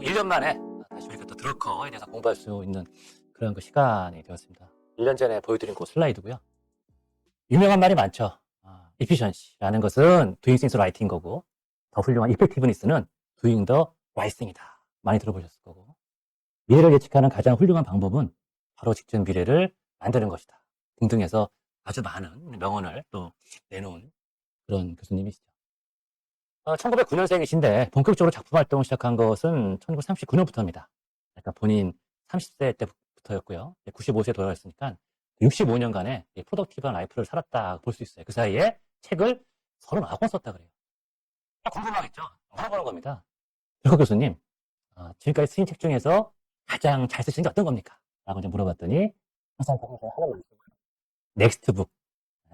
1년 만에 다시 우리가 또 드러커에 대해서 공부할 수 있는 그런 그 시간이 되었습니다. 1년 전에 보여드린 그 슬라이드고요. 유명한 말이 많죠. efficiency라는 것은 doing things right인 거고, 더 훌륭한 effectiveness는 doing the right thing이다. 많이 들어보셨을 거고, 미래를 예측하는 가장 훌륭한 방법은 바로 직전 미래를 만드는 것이다. 등등 해서 아주 많은 명언을 또 내놓은 그런 교수님이시죠. 1909년생이신데 본격적으로 작품 활동을 시작한 것은 1939년부터입니다. 그러니까 본인 30세 때부터였고요. 95세에 돌아가셨으니까 65년간의 프로덕티브한 라이프를 살았다 볼 수 있어요. 그 사이에 책을 39권 썼다 그래요. 궁금하겠죠? 물어보는 겁니다. 들커 교수님, 지금까지 쓰인 책 중에서 가장 잘 쓰신 게 어떤 겁니까? 라고 이제 물어봤더니 항상 하는 넥스트북,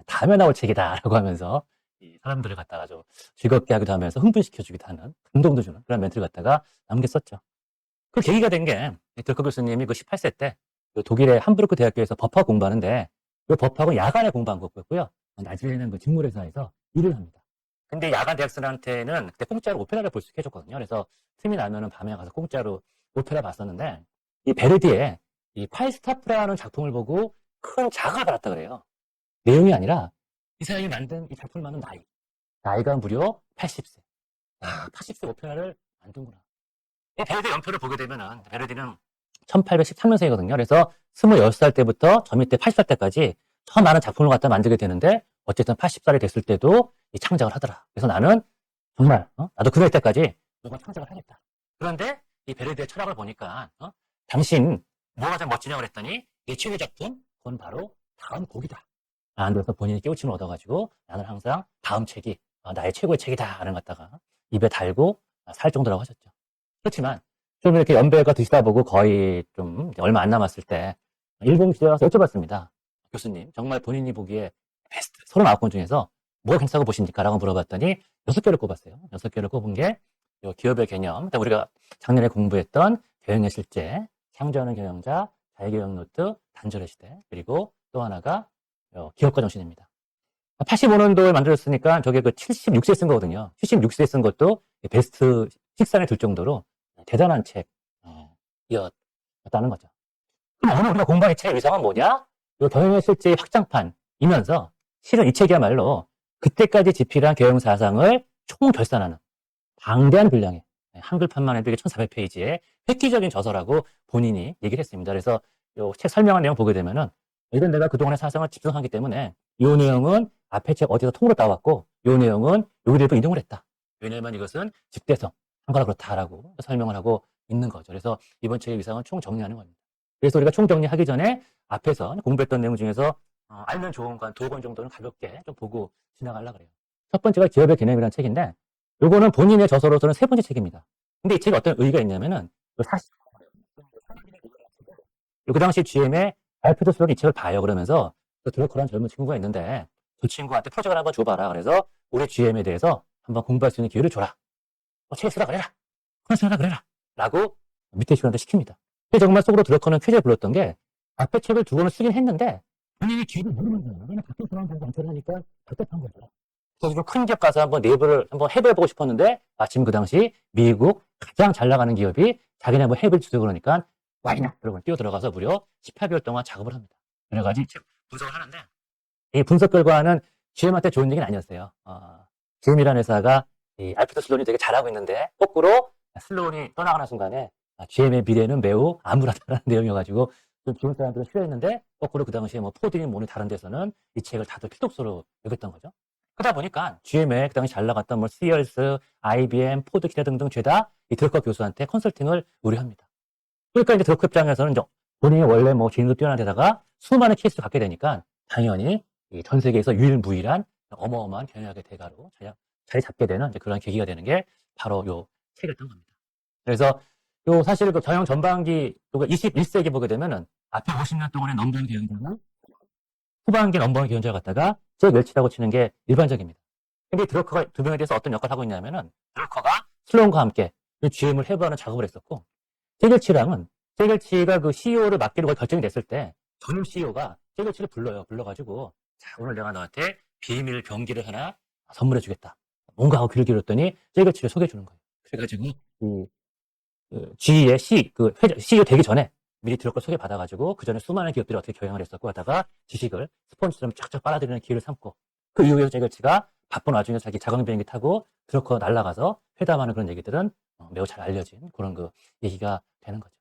다음에 나올 책이다 라고 하면서 이 사람들을 갖다가 좀 즐겁게 하기도 하면서 흥분시켜주기도 하는, 감동도 주는 그런 멘트를 갖다가 남겼었죠. 그 계기가 된 게 들커 교수님이 그 18세 때 그 독일의 함부르크 대학교에서 법학 공부하는데, 그 법학은 야간에 공부한 거였고요. 나중에는 그 직무회사에서 일을 합니다. 근데 야간 대학생한테는 그때 공짜로 오페라를 볼 수 있게 해줬거든요. 그래서 틈이 나면은 밤에 가서 공짜로 오페라 봤었는데, 이 베르디의 이 파이스타프라는 작품을 보고 큰 자극을 받았다 그래요. 내용이 아니라 이 사람이 만든 이 작품을 만든 나이가 무려 80세. 80세 오페라를 만든구나. 베르디 연표를 보게 되면은, 베르디는 1813년생이거든요. 그래서 26살 때부터 저 밑에 80살 때까지 더 많은 작품을 갖다 만들게 되는데, 어쨌든 80살이 됐을 때도 이 창작을 하더라. 그래서 나는 정말, 나도 그럴 때까지 누가 창작을 하겠다. 그런데 이 베르디의 철학을 보니까, 당신 뭐가 가장 멋지냐고 그랬더니, 이 최고 작품, 그건 바로 다음 곡이다. 안에서 본인이 깨우침을 얻어가지고 나는 항상 다음 책이 나의 최고의 책이다 라는 것 갖다가 입에 달고 살 정도라고 하셨죠. 그렇지만 좀 이렇게 연배가 드시다 보고 거의 좀 얼마 안 남았을 때 일본 기자에 와서 여쭤봤습니다. 교수님, 정말 본인이 보기에 베스트 39권 중에서 뭐가 괜찮다고 보십니까? 라고 물어봤더니 6개를 꼽았어요. 6개를 꼽은 게 기업의 개념, 우리가 작년에 공부했던 경영의 실제, 창조하는 경영자, 자유경영 노트, 단절의 시대, 그리고 또 하나가 기업가 정신입니다. 85년도에 만들었으니까 저게 그 76세에 쓴 거거든요. 76세에 쓴 것도 베스트 6안에 들 정도로 대단한 책이었다는 거죠. 그럼 오늘 우리가 공부한 이 책의 위상은 뭐냐? 이 경영의 실제의 확장판이면서 실은 이 책이야말로 그때까지 집필한 경영 사상을 총결산하는 방대한 분량의 한글판만 해도 이게 1400페이지의 획기적인 저서라고 본인이 얘기를 했습니다. 그래서 이 책 설명한 내용 보게 되면은, 이건 내가 그동안의 사상을 집중하기 때문에 이 내용은 앞에 책 어디서 통으로 따왔고 이 내용은 여기로 일부 인용을 했다. 왜냐하면 이것은 집대성, 한거나 그렇다라고 설명을 하고 있는 거죠. 그래서 이번 책의 위상은 총정리하는 겁니다. 그래서 우리가 총정리하기 전에 앞에서 공부했던 내용 중에서 알면 좋은 건 2권 정도는 가볍게 좀 보고 지나가려고 그래요. 첫 번째가 기업의 개념이라는 책인데, 요거는 본인의 저서로서는 3번째 책입니다. 근데 이 책이 어떤 의의가 있냐면은, 사실 그 당시 GM의 알프드 슬롯이 이 책을 봐요. 그러면서 드러커라는 젊은 친구가 있는데 그 친구한테 프로젝트를 한번 줘봐라. 그래서 우리 GM에 대해서 한번 공부할 수 있는 기회를 줘라. 책을 쓰라 그래라. 그걸 쓰라 그래라. 라고 밑에 친구한테 시킵니다. 근데 정말 속으로 드러커는 쾌재를 불렀던 게, 앞에 책을 2권을 쓰긴 했는데 본인이 기회를 모르는 거예요. 그냥 밖에 사람 보고 연설을 하니까 답답한 거죠. 그래서 큰 기업 가서 한번 내부를 한번 해부해보고 싶었는데, 마침 그 당시 미국 가장 잘 나가는 기업이 자기네 한번 해부를 주세요 그러니까 와이냐 그러고 뛰어 들어가서 무려 18개월 동안 작업을 합니다. 그래가지고 분석을 하는데, 이 분석 결과는 GM한테 좋은 얘기는 아니었어요. GM이라는 회사가 이 알프드 슬론이 되게 잘하고 있는데 거꾸로 슬론이 떠나가는 순간에 GM의 미래는 매우 암울하다는 내용이어가지고 좀 좋은 사람들은 싫어했는데, 거꾸로 그 당시에 뭐 포디니 뭐니 다른 데서는 이 책을 다들 필독서로 여겼던 거죠. 그러다 보니까 GM에 그 당시 잘 나갔던 뭐 시얼스, IBM, 포드 기타 등등 죄다 이 드러커 교수한테 컨설팅을 의뢰합니다. 그러니까 이제 드러커 입장에서는 이제 본인이 원래 뭐 개인도 뛰어난 데다가 수많은 케이스를 갖게 되니까 당연히 이 전 세계에서 유일무이한 어마어마한 경영학의 대가로 자리 잡게 되는 이제 그런 계기가 되는 게 바로 요 책이었던 겁니다. 그래서 요 사실 그 경영 전반기 21세기 보게 되면은 앞에 50년 동안의 넘버원 경영자는 후반기 넘버원 경영자를 갖다가 잭 웰치라고 치는 게 일반적입니다. 근데 드러커가 두 명에 대해서 어떤 역할을 하고 있냐면은, 드러커가 슬론과 함께 GM을 해부하는 작업을 했었고, 잭 웰치가 그 CEO를 맡기로 결정이 됐을 때 전임 CEO가 잭 웰치를 불러요. 불러가지고 자, 오늘 내가 너한테 비밀 병기를 하나 선물해 주겠다. 뭔가 하고 귀를 기울였더니 잭 웰치를 소개해 주는 거예요. 그래가지고 GE의 CEO 되기 전에 미리 들어올 걸 소개받아가지고 그 전에 수많은 기업들이 어떻게 경영을 했었고 하다가 지식을 스펀지처럼 쫙쫙 빨아들이는 기회를 삼고 그 이후에 제거치가 바쁜 와중에 자기 자강 비행기 타고 들어커 날아가서 회담하는 그런 얘기들은 매우 잘 알려진 그런 그 얘기가 되는 거죠.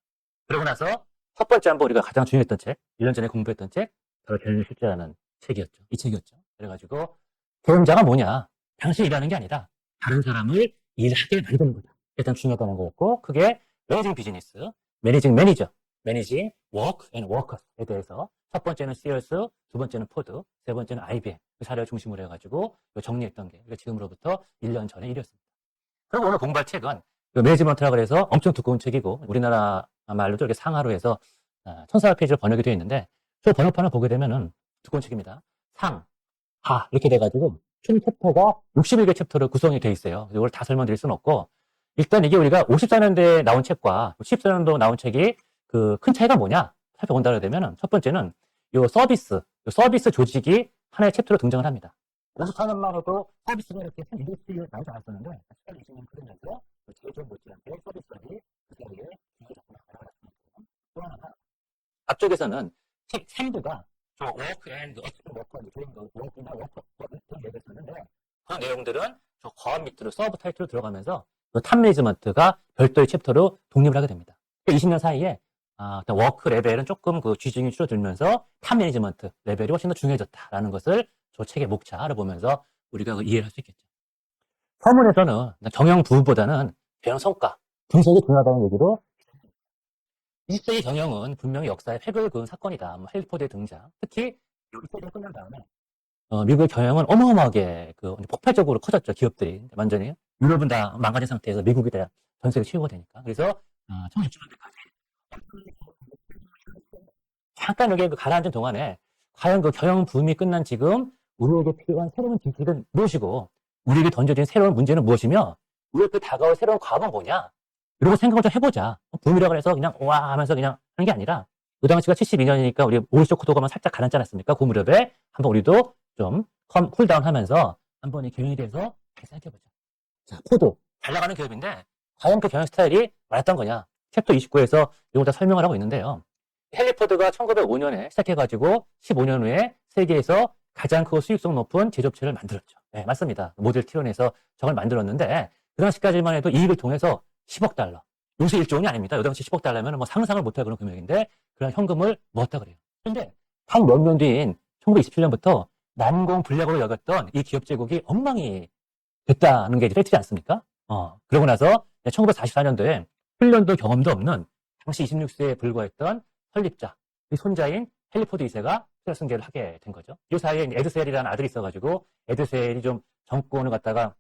그러고 나서 첫 번째 한번 우리가 가장 중요했던 책, 1년 전에 공부했던 책, 바로 경영의 실제라는 책이었죠. 이 책이었죠. 그래가지고 경영자가 뭐냐? 당신이 일하는 게 아니라 다른 사람을 일하게 만드는 거다. 일단 중요하다는 거였고 그게 매니징 비즈니스, 매니징 매니저, 매니징 워크 앤 워커스에 대해서 첫 번째는 시어스, 두 번째는 포드, 세 번째는 IBM 그 사례를 중심으로 해가지고 정리했던 게 지금으로부터 1년 전의 일이었습니다. 그리고 오늘 공부할 책은 매니지먼트라 그래서 엄청 두꺼운 책이고 우리나라 말로도 이렇게 상하로 해서 1400페이지로 번역이 되어 있는데 저 번역판을 보게 되면은 두꺼운 책입니다. 상, 하 이렇게 돼가지고 총 챕터가 61개 챕터로 구성이 되어 있어요. 이걸 다 설명드릴 수는 없고 일단 이게 우리가 54년도에 나온 책과 14년도 나온 책이 그 큰 차이가 뭐냐 살펴본다 되면은 첫 번째는 요 서비스 조직이 하나의 챕터로 등장을 합니다. 54년만 해도 서비스가 이렇게 큰 인더스트리에 나오지 않았었는데 2020년 그러면서 제조업 못지않게 서비스들이 그 사이에 자꾸나 나타났습니다. 또 하나가 앞쪽에서는 책 3부가 저 워크 앤 어떻게 워크 좋은 거 워크나 워크 이런 얘기를 썼는데 그 내용들은 저 과업 밑으로 서브 타이틀로 들어가면서 탑 매니지먼트가 별도의 챕터로 독립을 하게 됩니다. 20년 사이에 워크 레벨은 조금 그 쥐중이 줄어들면서 탑 매니지먼트 레벨이 훨씬 더 중요해졌다라는 것을 저 책의 목차를 보면서 우리가 이해를 할 수 있겠죠. 서문에서는 경영 부분보다는 경영 성과, 분석이 중요하다는 얘기로 20세기 경영은 분명히 역사의 획을 그은 사건이다. 헬리포드의 등장. 특히 이 세기가 끝난 다음에 미국의 경영은 어마어마하게 폭발적으로 커졌죠. 기업들이 완전히 유럽은 다 망가진 상태에서 미국이 다 전 세계 최고가 되니까. 그래서 1960년대까지 잠깐 여기 가라앉은 동안에 과연 그 경영 붐이 끝난 지금 우리에게 필요한 새로운 지식은 무엇이고 우리에게 던져진 새로운 문제는 무엇이며 우리에게 다가올 새로운 과업은 뭐냐 이러고 생각을 좀 해보자. 붐이라고 해서 그냥 와 하면서 그냥 하는 게 아니라 그 당시가 72년이니까 우리 오일쇼크 도가만 살짝 가라앉지 않았습니까? 그 무렵에 한번 우리도 좀 쿨다운 하면서 한번 이 경영에 대해서 잘 생각해보자. 자, 포드 잘 나가는 기업인데 과연 그 경영 스타일이 맞았던 거냐? 챕터 29에서 이걸 다 설명을 하고 있는데요. 헨리 포드가 1905년에 시작해가지고 15년 후에 세계에서 가장 크고 수익성 높은 제조업체를 만들었죠. 네, 맞습니다. 모델 T1에서 저걸 만들었는데 그 당시까지만 해도 이익을 통해서 10억 달러. 요새 1조 원이 아닙니다. 요 당시 10억 달러면 뭐 상상을 못할 그런 금액인데 그런 현금을 모았다 그래요. 그런데 한 몇 년 뒤인 1927년부터 난공불락으로 여겼던 이 기업 제국이 엉망이 됐다는 게 팩트지 않습니까? 그러고 나서 1944년도에 1년도 경험도 없는 당시 26세에 불과했던 설립자, 이 손자인 헨리 포드 2세가 승계를 하게 된 거죠. 이 사이에 에드셀이라는 아들이 있어가지고 에드셀이 좀 정권을 갖다가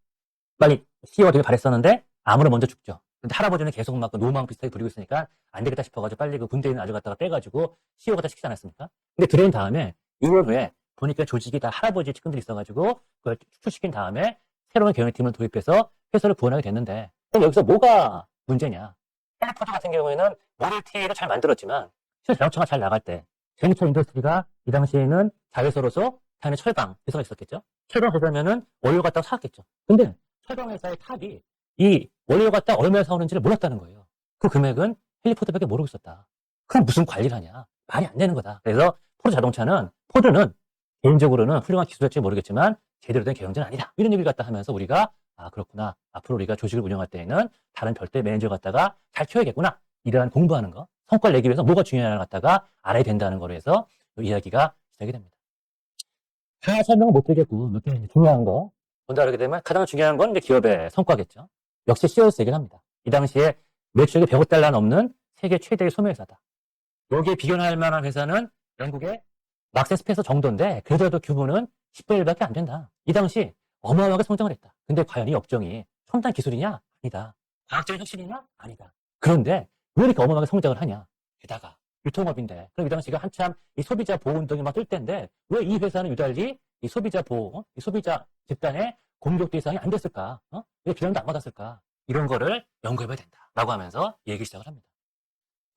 빨리 CEO가 되길 바랬었는데 아무나 먼저 죽죠. 근데 할아버지는 계속 막 노망 비슷하게 부리고 있으니까 안 되겠다 싶어가지고 빨리 그 군대에 있는 아들 갖다가 빼가지고 CEO가 다 시키지 않았습니까? 근데 들어온 다음에 2년 후에 보니까 조직이 다 할아버지 측근들이 있어가지고 그걸 축출시킨 다음에 새로운 경영팀을 도입해서 회사를 구원하게 됐는데 그럼 여기서 뭐가 문제냐? 헨리 포드 같은 경우에는 모델 T를 잘 만들었지만 실제 자동차가 잘 나갈 때 전기차 인더스트리가 이 당시에는 자회사로서 당연히 철강 회사가 있었겠죠. 철강 회사면은 원료 갖다가 사왔겠죠. 근데 철강 회사의 탑이 이 원료 갖다 얼마에 사오는지를 몰랐다는 거예요. 그 금액은 헨리 포드밖에 모르고 있었다. 그럼 무슨 관리를 하냐? 말이 안 되는 거다. 그래서 포드는 개인적으로는 훌륭한 기술일지 모르겠지만 제대로 된 경영자는 아니다. 이런 얘기를 갖다 하면서 우리가 그렇구나. 앞으로 우리가 조직을 운영할 때에는 다른 별도의 매니저 갖다가 잘 키워야겠구나. 이러한 공부하는 거. 성과를 내기 위해서 뭐가 중요하냐를 갖다가 알아야 된다는 거로 해서 이야기가 시작이 됩니다. 다 설명은 못 드리겠고, 몇 개 중요한 거. 본다 그러게 되면 가장 중요한 건 이제 기업의 성과겠죠. 역시 CEO에서 얘기를 합니다. 이 당시에 매출액이 100억 달러 넘는 세계 최대의 소매회사다. 여기에 비견할 만한 회사는 영국의 막스 스펜서 정도인데 그래도 규모는 10분의 1밖에 안 된다. 이 당시 어마어마하게 성장을 했다. 근데 과연 이 업종이 첨단 기술이냐? 아니다. 과학적인 혁신이냐? 아니다. 그런데 왜 이렇게 어마어마하게 성장을 하냐? 게다가 유통업인데 그럼 이 당시가 한참 이 소비자 보호 운동이 막 뜰 때인데 왜 이 회사는 유달리 이 소비자 보호, 이 소비자 집단의 공격 대상이 안 됐을까? 왜 비난도 안 받았을까? 이런 거를 연구해봐야 된다. 라고 하면서 얘기 시작을 합니다.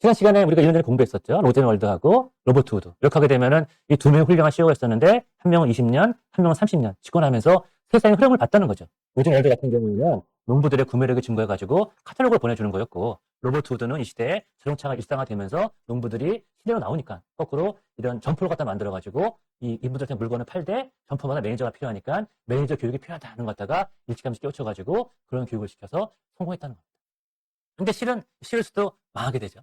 지난 시간에 우리가 1년 전에 공부했었죠. 로젠월드하고 로버트 우드. 이렇게 하게 되면은 이 두 명의 훌륭한 CEO가 있었는데 한 명은 20년, 한 명은 30년 집권하면서 세상의 흐름을 봤다는 거죠. 로젠월드 같은 경우에는 농부들의 구매력을 증거해가지고 카탈로그를 보내주는 거였고 로버트 우드는 이 시대에 자동차가 일상화되면서 농부들이 시내로 나오니까 거꾸로 이런 점포를 갖다 만들어가지고 이분들한테 물건을 팔 때 점포마다 매니저가 필요하니까 매니저 교육이 필요하다는 것 갖다가 일찌감치 깨우쳐가지고 그런 교육을 시켜서 성공했다는 겁니다. 근데 실은 시얼스도 망하게 되죠.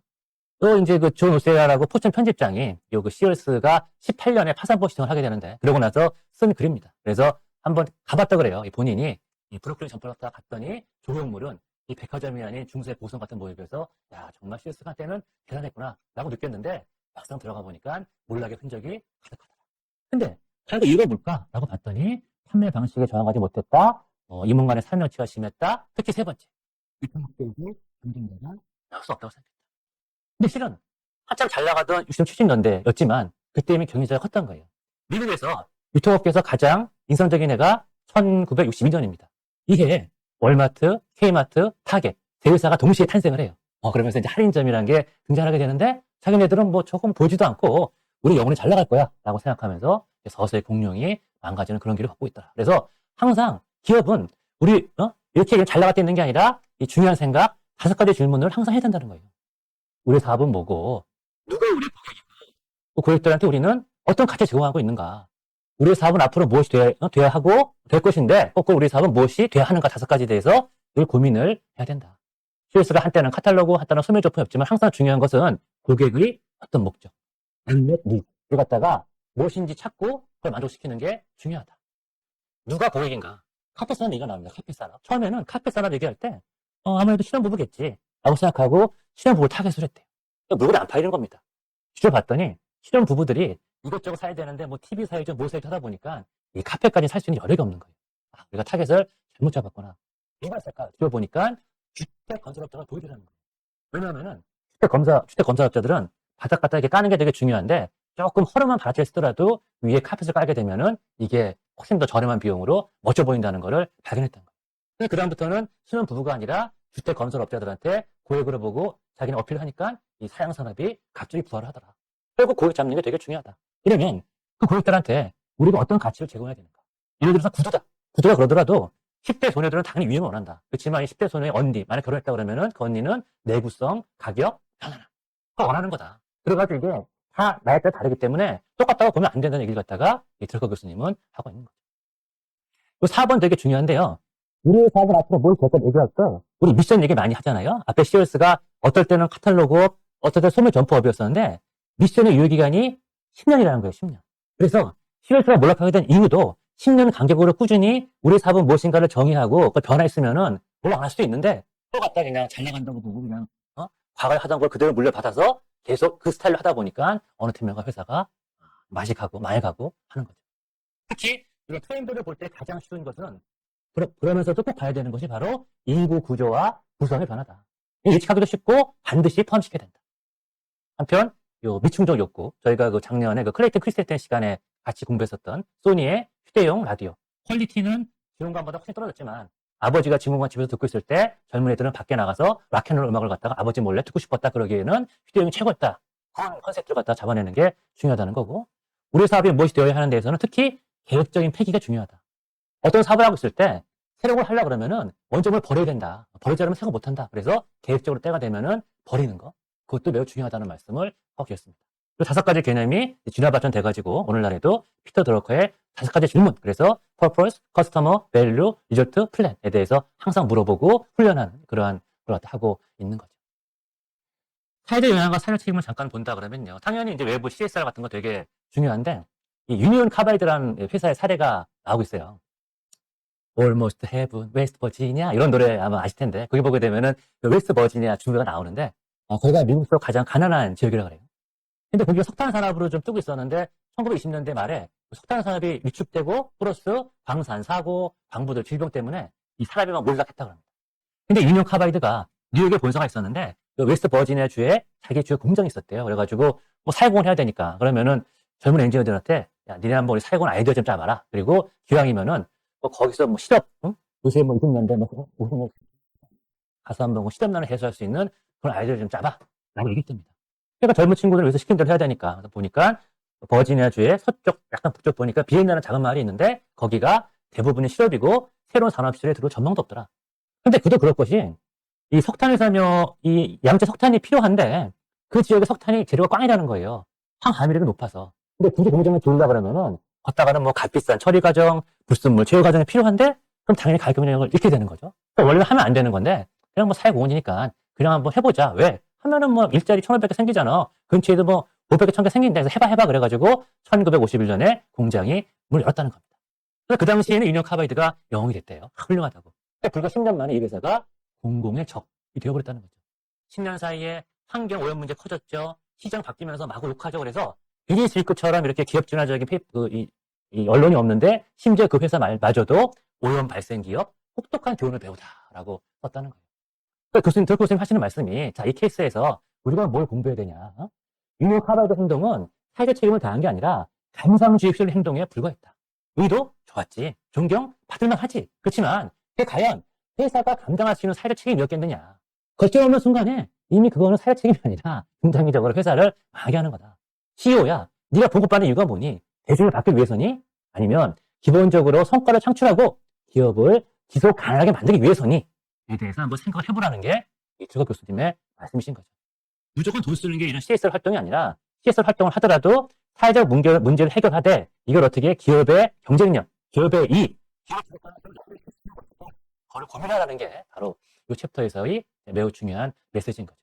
또 이제 그 존 오세아라고 포춘 편집장이 요 시얼스가 18년에 파산법 시정을 하게 되는데 그러고 나서 쓴 글입니다. 그래서 한번 가봤다 그래요. 본인이 이 브루클린 점포를 갔더니 조형물은 이 백화점이 아닌 중세 보성 같은 모습에서 야 정말 시얼스가 한때는 대단했구나 라고 느꼈는데 막상 들어가 보니까 몰락의 흔적이 가득하더라. 근데 자기가 이유가 뭘까? 라고 봤더니 판매 방식에 저항하지 못했다. 임원 간의 사명치가 심했다. 특히 세 번째. 유통업계이고 경쟁자가 나올 수 없다고 생각했다. 근데 실은 한참 잘 나가던 60, 70년대였지만 그때 이미 경쟁자가 컸던 거예요. 미국에서 유통업계에서 가장 인상적인 해가 1962년입니다. 이해에 월마트, K마트, 타겟, 대회사가 동시에 탄생을 해요. 그러면서 이제 할인점이라는 게 등장하게 되는데 자기네들은 뭐 조금 보지도 않고 우리 영혼이 잘 나갈 거야 라고 생각하면서 서서히 공룡이 망가지는 그런 길을 걷고 있더라. 그래서 항상 기업은 우리 이렇게 잘 나갈 때 있는 게 아니라 이 중요한 생각 5가지 질문을 항상 해야 된다는 거예요. 우리 사업은 뭐고 누가 우리 고객이고 고객들한테 우리는 어떤 가치 제공하고 있는가 우리 사업은 앞으로 무엇이 돼야 하고 될 것인데 거꾸로 우리 사업은 무엇이 돼야 하는가 5가지에 대해서 늘 고민을 해야 된다. 시얼스가 한때는 카탈로그, 한때는 소매점포였지만 항상 중요한 것은 고객의 어떤 목적, 안met 니드를 갖다가 무엇인지 찾고 그걸 만족시키는 게 중요하다. 누가 고객인가? 카펫 산업 얘기가 나옵니다. 카펫 산업. 처음에는 카펫 산업 얘기할 때 아무래도 신혼부부겠지 라고 생각하고 신혼부부를 타겟을 했대요. 물건이 안 팔리는 겁니다. 뒤져봤더니 신혼부부들이 이것저것 사야 되는데 뭐 TV 사야죠, 뭐 사야죠 하다 보니까 이 카펫까지 살 수 있는 여력이 없는 거예요. 우리가 타겟을 잘못 잡았구나. 누가 살까? 뒤져보니까 주택건설업자가 보이더라는 거예요. 왜냐하면은 주택건설업자들은 바닥 갖다 이렇게 까는 게 되게 중요한데 조금 허름한 바닥재를 쓰더라도 위에 카펫을 깔게 되면은 이게 훨씬 더 저렴한 비용으로 멋져 보인다는 거를 발견했던 거예요. 그다음부터는 신혼부부가 아니라 주택건설업자들한테 고객으로 보고 자기는 어필을 하니까 이 사양산업이 갑자기 부활을 하더라. 결국 고객 잡는 게 되게 중요하다. 이러면 그 고객들한테 우리가 어떤 가치를 제공해야 되는가? 예를 들어서 구두가 그러더라도 10대 소녀들은 당연히 유행을 원한다. 그렇지만 이 10대 소녀의 언니, 만약 결혼했다 그러면은 그 언니는 내구성, 가격, 편안함. 그거 원하는 거다. 그래가지고 이게 다 나에 따라 다르기 때문에 똑같다고 보면 안 된다는 얘기를 갖다가 이 들커 교수님은 하고 있는 거죠. 이 4번 되게 중요한데요. 우리의 사업은 앞으로 뭘 될까 얘기할 때 우리 미션 얘기 많이 하잖아요. 앞에 시얼스가 어떨 때는 카탈로그업, 어떨 때는 소매 점포업이었었는데 미션의 유효기간이 10년이라는 거예요. 10년. 그래서 시얼스가 몰락하게 된 이유도 10년 간격으로 꾸준히 우리 사업은 무엇인가를 정의하고 그걸 변화했으면은 몰락 안 할 수도 있는데 또 갖다 그냥 잘 나간다고 보고 그냥 과거에 하던 걸 그대로 물려받아서 계속 그 스타일로 하다 보니까 어느 팀명과 회사가 맛이 가고 많이 가고 하는 거죠. 특히 우리가 트렌드를 볼 때 가장 쉬운 것은 그러면서도 꼭 봐야 되는 것이 바로 인구 구조와 구성의 변화다. 예측하기도 쉽고 반드시 포함시켜야 된다. 한편 요 미충족 욕구 저희가 그 작년에 그 클레이튼 크리스텐 시간에 같이 공부했었던 소니의 휴대용 라디오 퀄리티는 지원관보다 훨씬 떨어졌지만 아버지가 지문관 집에서 듣고 있을 때 젊은 애들은 밖에 나가서 락앤롤 음악을 갖다가 아버지 몰래 듣고 싶었다 그러기에는 휴대용이 최고였다. 그런 컨셉트를 갖다가 잡아내는 게 중요하다는 거고 우리 사업이 무엇이 되어야 하는 데에서는 특히 계획적인 폐기가 중요하다. 어떤 사업을 하고 있을 때 새로운 걸 하려고 그러면은 먼저 뭘 버려야 된다. 버리지 않으면 새거 못한다. 그래서 계획적으로 때가 되면은 버리는 거. 그것도 매우 중요하다는 말씀을 하고 계셨습니다. 그 5가지 개념이 진화 발전돼가지고 오늘날에도 피터 드러커의 5가지 질문. 그래서 purpose, customer, value, result, plan에 대해서 항상 물어보고 훈련하는 그러한 걸 하고 있는 거죠. 사회적 영향과 사회 책임을 잠깐 본다 그러면요. 당연히 이제 외부 CSR 같은 거 되게 중요한데 이 유니온 카바이드라는 회사의 사례가 나오고 있어요. Almost Heaven, West Virginia 이런 노래 아마 아실 텐데 거기 보게 되면은 웨스트 버지니아 주가 나오는데 거기가 미국에서 가장 가난한 지역이라고 그래요. 근데 거기가 석탄 산업으로 좀 뜨고 있었는데 1920년대 말에 석탄 산업이 위축되고 플러스 방산 사고, 광부들 질병 때문에 이 산업이 막 몰락했다고 합니다. 근데 유니온 카바이드가 뉴욕에 본사가 있었는데 웨스트 버지니아 주에 자기 주에 공장이 있었대요. 그래가지고 뭐 사회공헌 해야 되니까 그러면은 젊은 엔지니어들한테 야 니네 한번 우리 사회공헌 아이디어 좀 짜봐라. 그리고 기왕이면은 뭐 거기서 뭐 실업, 요새 뭐 20년대 뭐 가서 한번 뭐 실업난을 해소할 수 있는 그런 아이디어를 좀 짜봐. 라고 얘기했답니다. 그러니까 젊은 친구들을 위해서 시킨 대로 해야 되니까. 보니까 버지니아주의 서쪽, 약간 북쪽 보니까 비엔나는 작은 마을이 있는데 거기가 대부분이 실업이고 새로운 산업시설에 들어올 전망도 없더라. 근데 그도 그럴 것이 이 석탄회사며 이 양재 석탄이 필요한데 그 지역에 석탄이 재료가 꽝이라는 거예요. 황가미력이 높아서. 근데 굳이 공장을 지으려 그러면은 걷다가는 뭐 값비싼 처리 과정, 불순물 제어 과정이 필요한데 그럼 당연히 가격 경쟁력을 잃게 되는 거죠. 그러니까 원래 하면 안 되는 건데 그냥 뭐 사회공헌이니까 그냥 한번 해보자. 왜? 하면은 뭐 일자리 1,500개 생기잖아. 근처에도 뭐 500개, 1,000개 생긴다 해서 해봐 그래가지고 1951년에 공장이 문을 열었다는 겁니다. 그래서 그 당시에는 유니온 카바이드가 영웅이 됐대요. 훌륭하다고. 근데 불과 10년 만에 이 회사가 공공의 적이 되어버렸다는 거죠. 10년 사이에 환경 오염 문제 커졌죠. 시장 바뀌면서 마구 욕하죠. 그래서 비리 스위크처럼 이렇게 기업 진화적인 이 언론이 없는데 심지어 그 회사 말마저도 오염 발생 기업 혹독한 교훈을 배우다라고 썼다는 거예요. 그러니까 교수님 하시는 말씀이 자, 이 케이스에서 우리가 뭘 공부해야 되냐? 유니온 카바이드 행동은 사회적 책임을 다한 게 아니라 감상주의 휘둘린 행동에 불과했다. 의도 좋았지. 존경 받을만 하지. 그렇지만 그게 과연 회사가 감당할 수 있는 사회적 책임이었겠느냐. 거점없는 순간에 이미 그거는 사회적 책임이 아니라 중장기적으로 회사를 망하게 하는 거다. CEO야, 네가 보급받는 이유가 뭐니? 대중을 받기 위해서니? 아니면 기본적으로 성과를 창출하고 기업을 지속 가능하게 만들기 위해서니? 에 대해서 한번 생각을 해보라는 게 이철거 교수님의 말씀이신 거죠. 무조건 돈 쓰는 게 이런 CSR 활동이 아니라 CSR 활동을 하더라도 사회적 문제를 해결하되 이걸 어떻게 기업의 경쟁력, 기업의 이익, 그걸 고민하라는 게 바로 이 챕터에서의 매우 중요한 메시지인 거죠.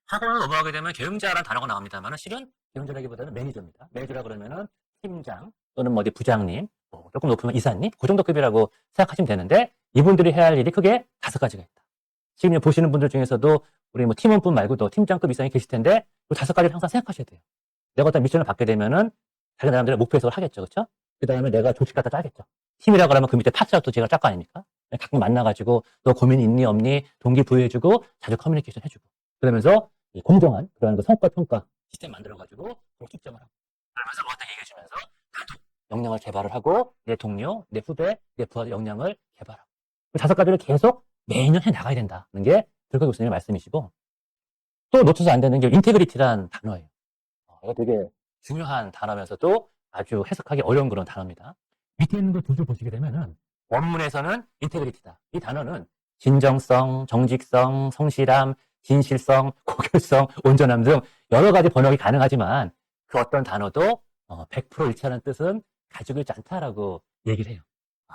학원을 넘어가게 되면 경영자라는 단어가 나옵니다만 실은 경영자라기보다는 매니저입니다. 매니저라 그러면은 팀장 또는 뭐 어디 부장님, 뭐 조금 높으면 이사님, 그 정도 급이라고 생각하시면 되는데 이분들이 해야 할 일이 크게 5가지가 있다. 지금 보시는 분들 중에서도 우리 뭐 팀원분 말고도 팀장급 이상이 계실 텐데 그 5가지를 항상 생각하셔야 돼요. 내가 어떤 미션을 받게 되면은 자기 나름대로 목표 해석을 하겠죠, 그렇죠? 그 다음에 내가 조직 갖다 짜겠죠. 팀이라 그러면 그 밑에 파트너도 제가 짤 거 아닙니까? 가끔 만나가지고 너 고민이 있니 없니 동기부여해주고 자주 커뮤니케이션 해주고 그러면서 공정한 그런 그 성과 평가 시스템 만들어가지고 측정을 하고 그러면서 뭐 어떻게 얘기해주면서 나도 역량을 개발을 하고 내 동료, 내 후배, 내 부하의 역량을 개발하고 그 5가지를 계속 매년 해 나가야 된다는 게 들거 교수님의 말씀이시고 또 놓쳐서 안 되는 게 인테그리티라는 단어예요. 이거 되게 중요한 단어면서도 아주 해석하기 어려운 그런 단어입니다. 밑에 있는 거 두 줄 보시게 되면은 원문에서는 인테그리티다. 이 단어는 진정성, 정직성, 성실함, 진실성, 고결성, 온전함 등 여러 가지 번역이 가능하지만 그 어떤 단어도 100% 일치하는 뜻은 가지고 있지 않다라고 얘기를 해요.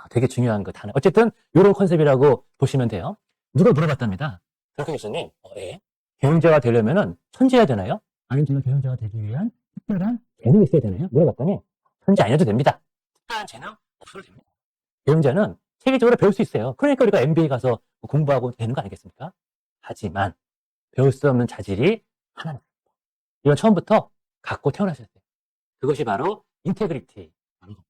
되게 중요한 그 단어. 어쨌든 이런 컨셉이라고 보시면 돼요. 누가 물어봤답니다. 그렇게 교수님, 예. 경영자가 되려면은 천재해야 되나요? 아니면 제가 경영자가 되기 위한 특별한 재능이 있어야 되나요? 물어봤더니 천재 아니어도 됩니다. 특별한 재능 없어도 됩니다. 경영자는 체계적으로 배울 수 있어요. 그러니까 우리가 MBA 가서 공부하고 되는 거 아니겠습니까? 하지만 배울 수 없는 자질이 하나는 있습니다. 이건 처음부터 갖고 태어나셔야 돼요. 그것이 바로 인테그리티라는 겁니다.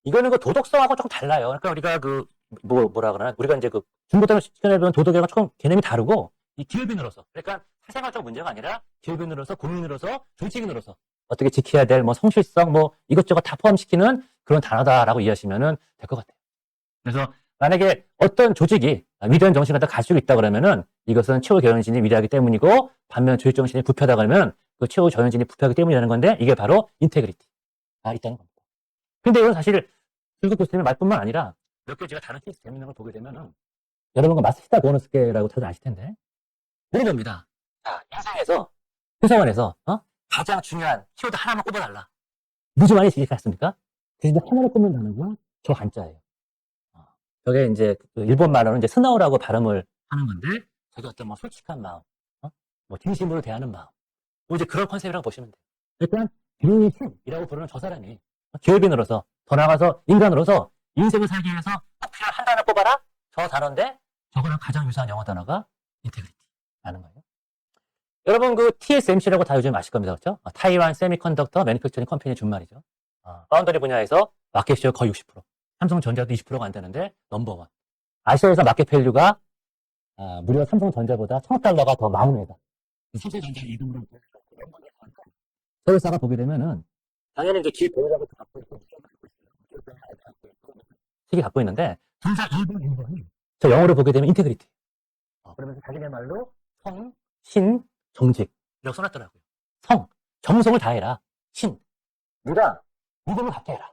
이거는 그 도덕성하고 조금 달라요. 그러니까 우리가 뭐라 그러나 우리가 이제 그 중고등학교 시간에 배운 도덕이랑 조금 개념이 다르고 이 기업인으로서 그러니까 사생활적 문제가 아니라 기업인으로서 국민으로서 정치인으로서 어떻게 지켜야 될 뭐 성실성 뭐 이것저것 다 포함시키는 그런 단어다라고 이해하시면 될 것 같아요. 그래서 만약에 어떤 조직이 위대한 정신을 다 가지고 있다 그러면은 이것은 최후 경영진이 위대하기 때문이고 반면 조직 정신이 부패하다 그러면 그 최후 경영진이 부패하기 때문이라는 건데 이게 바로 인테그리티가 있다는 겁니다. 근데 이건 사실 들고 교수님의 말뿐만 아니라 몇 개 제가 다른 케이스 재밌는 걸 보게 되면은 여러분과 마스히다 고노스케라고 다들 아실 텐데 이런 겁니다. 자, 인생에서 회사원에서 가장 중요한 키워드 하나만 꼽아달라. 무지 많이 지식했습니까? 대신에 하나를 꼽는 단어가 저 한자예요. 저게 이제 그 일본 말로는 이제 스나우라고 발음을 하는 건데 저게 어떤 뭐 솔직한 마음, 뭐 진심으로 대하는 마음, 뭐 이제 그런 컨셉이라고 보시면 돼요. 일단 기운의 힘이라고 부르는 저 사람이 기업인으로서 더 나아가서 인간으로서 인생을 살기 위해서 꼭 필요한 한 단어 꼽아라. 저 단어인데 저거랑 가장 유사한 영어 단어가 인테그리티라는 거예요. 여러분 그 TSMC라고 다 요즘 아실 겁니다. 그렇죠? 타이완 세미컨덕터 매니팩처링 컴퍼니의 준말이죠. 파운더리 분야에서 마켓 시어 거의 60%. 삼성전자도 20%가 안 되는데 넘버원. 아시아에서 마켓 밸류가 무려 삼성전자보다 1,000달러가 더 많은 회사. 삼성전자 이름으로 저 회사가 보게 되면은 당연히 이제 기업 보유자가 갖고 있고 책이 갖고 있는데 둘다 1번이 저 영어로 보게 되면 인테그리티. 그러면서 자기네 말로 성, 신, 정직 이라고 써놨더라고요. 성, 정성을 다해라. 신, 네가 믿음을 갖게 해라.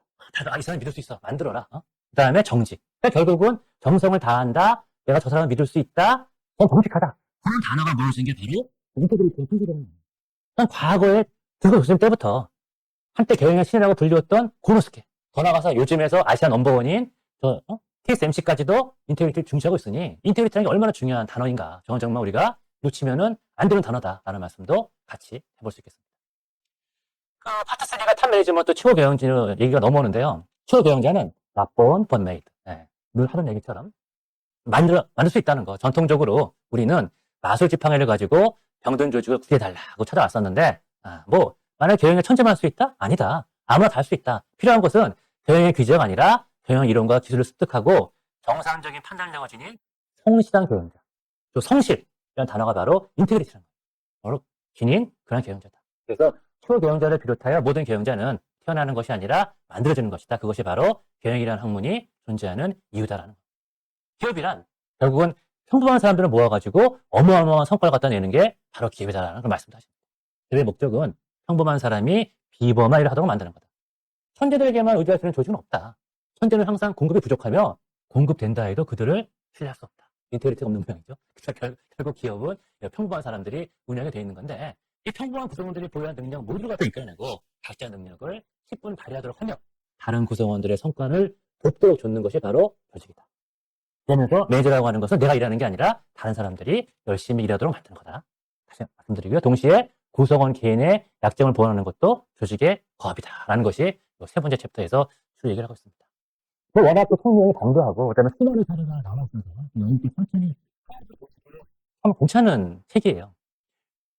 이 사람 믿을 수 있어. 만들어라. 그 다음에 정직. 그러니까 결국은 정성을 다한다. 내가 저 사람을 믿을 수 있다? 정직하다. 그런 단어가 무엇인 게 바로 인테그리티의 품질이라는 거예요. 과거에 두고 교수님 때부터 한때 경영의 신이라고 불리웠던 고노스케. 더 나가서 요즘에서 아시아 넘버원인 TSMC까지도 인테그리티를 중시하고 있으니 인테그리티라는 게 얼마나 중요한 단어인가. 저건 정말 우리가 놓치면은 안 되는 단어다라는 말씀도 같이 해볼 수 있겠습니다. 파트 3가 탑 매니지먼트 최고 경영진 얘기가 넘어오는데요. 최고 경영자는 not born but made. 늘 하던 얘기처럼 만들 수 있다는 거. 전통적으로 우리는 마술 지팡이를 가지고 병든 조직을 구해달라고 찾아왔었는데, 만약 경영에 천재만 할 수 있다? 아니다. 아무나 다 할 수 있다. 필요한 것은 경영의 규제가 아니라 경영 이론과 기술을 습득하고 정상적인 판단력을 지닌 성실한 경영자. 또 성실이라는 단어가 바로 인테그리티라는 거예요. 바로 지닌 그런 경영자다. 그래서 최고 경영자를 비롯하여 모든 경영자는 태어나는 것이 아니라 만들어지는 것이다. 그것이 바로 경영이라는 학문이 존재하는 이유다라는 거예요. 기업이란 결국은 평범한 사람들을 모아가지고 어마어마한 성과를 갖다 내는 게 바로 기업이다라는 걸 말씀도 하십니다. 기업의 목적은 평범한 사람이 비범한 일을 하도록 만드는 거다. 천재들에게만 의지할 수 있는 조직은 없다. 천재는 항상 공급이 부족하며 공급된다 해도 그들을 신뢰할 수 없다. 인테그리티가 없는 모양이죠. 그래서 결국 기업은 평범한 사람들이 운영이 되어 있는 건데 이 평범한 구성원들이 보유한 능력 모두를 갖다 이끌어내고 각자의 능력을 10분 발휘하도록 하며 다른 구성원들의 성과를 돕도록 줬는 것이 바로 조직이다. 그러면서 매니저라고 하는 것은 내가 일하는 게 아니라 다른 사람들이 열심히 일하도록 만드는 거다. 다시 말씀드리고요. 동시에 구성원 개인의 약점을 보완하는 것도 조직의 과업이다라는 것이 세 번째 챕터에서 주로 얘기를 하고 있습니다. 워낙 또 성명이 강조하고 그다음에 수많은 사례가 나와서 연기 천천히 참 괜찮은 책이에요.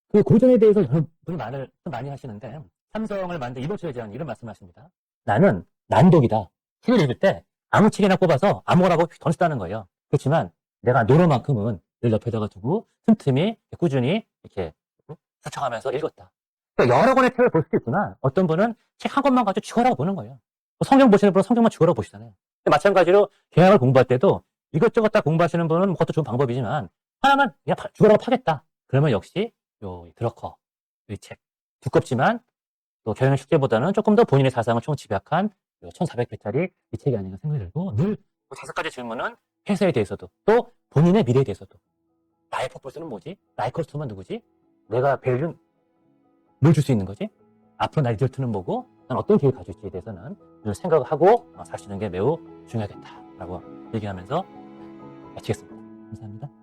그 고전에 대해서 여러분이 말을 많이 하시는데 삼성을 만든 이범수 회장이 이런 말씀하십니다. 나는 난독이다. 책을 읽을 때 아무 책이나 꼽아서 아무거나 던졌다는 거예요. 그렇지만 내가 노러만큼은 늘 옆에다가 두고 틈틈이 꾸준히 이렇게 스쳐가면서 읽었다. 그러니까 여러 권의 책을 볼 수도 있지만 어떤 분은 책 한 권만 가지고 죽어라고 보는 거예요. 성경 보시는 분은 성경만 죽어라고 보시잖아요. 마찬가지로 경영을 공부할 때도 이것저것 다 공부하시는 분은 그것도 좋은 방법이지만 하나만 그냥 죽어라고 파겠다. 그러면 역시 드러커 이 책 두껍지만 또 경영 숙제보다는 조금 더 본인의 사상을 총 집약한 1400페이지짜리 이 책이 아닌가 생각이 들고 늘 5가지 질문은 회사에 대해서도 또 본인의 미래에 대해서도 나의 퍼포스는 뭐지? 나의 커스터머는 누구지? 내가 밸류는 뭘 줄 수 있는 거지? 앞으로 나의 리절트는 뭐고 난 어떤 기회를 가질지에 대해서는 늘 생각을 하고 사시는 게 매우 중요하겠다라고 얘기하면서 마치겠습니다. 감사합니다.